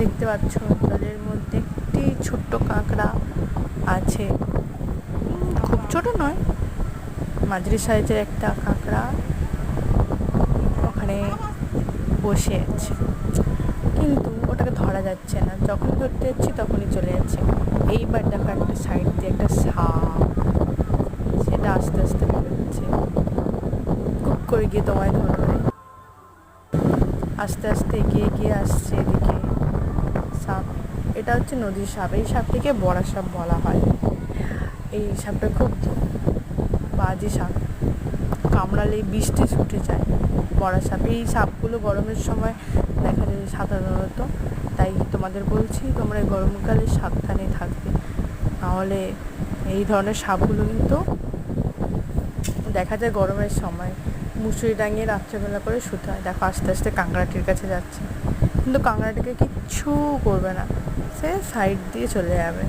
দেখতে পাচ্ছ জলের মধ্যে একটি ছোট্ট কাঁকড়া আছে, খুব ছোট নয়, মাঝারি সাইজের একটা কাঁকড়া ওখানে বসে আছে, কিন্তু ওটাকে ধরা যাচ্ছে না। যখন ধরতে যাচ্ছি তখনই চলে যাচ্ছে। এইবার দেখো একটা সাইড দিয়ে একটা সাপ, সেটা আস্তে আস্তে বেরোচ্ছে, খুব করে গিয়ে তোমায় ধরবে। আস্তে আস্তে এগিয়ে এগিয়ে আসছে এদিকে সাপ। এটা হচ্ছে নদীর সাপ। এই সাপটিকে বড়া সাপ বলা হয়। এই সাপটা খুব বাজে সাপ, কামড়ালে বিষ টিষ উঠে যায়। বড়া সাপ, এই সাপগুলো গরমের সময় দেখা যায় সাধারণত। তাই তোমাদের বলছি তোমরা এই গরমকালে সাবধানে থাকবে, নাহলে এই ধরনের সাপগুলো কিন্তু দেখা যায় গরমের সময়। মুসুরি টাঙিয়ে রাত্রেবেলা করে শুতে হয়। দেখো আস্তে আস্তে কাঁকড়াটির কাছে যাচ্ছে, কিন্তু কাঁকড়াটিকে কিচ্ছু করবে না, সে সাইড দিয়ে চলে যাবে।